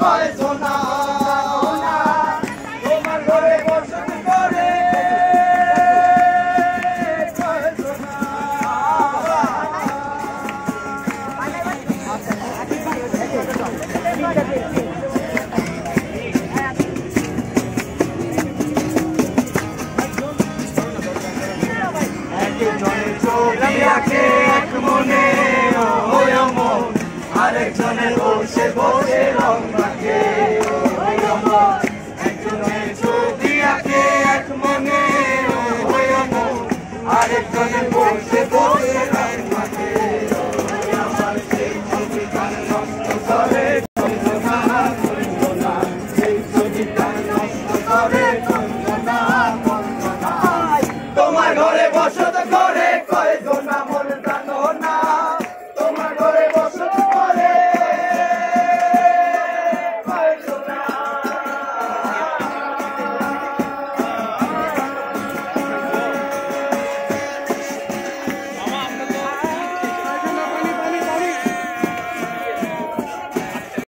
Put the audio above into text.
কয় সোনা তোমার ঘরে বসত করে কয় সোনা একজনের ছবি আঁকে এক মনে ও মন আরেকজনের বসে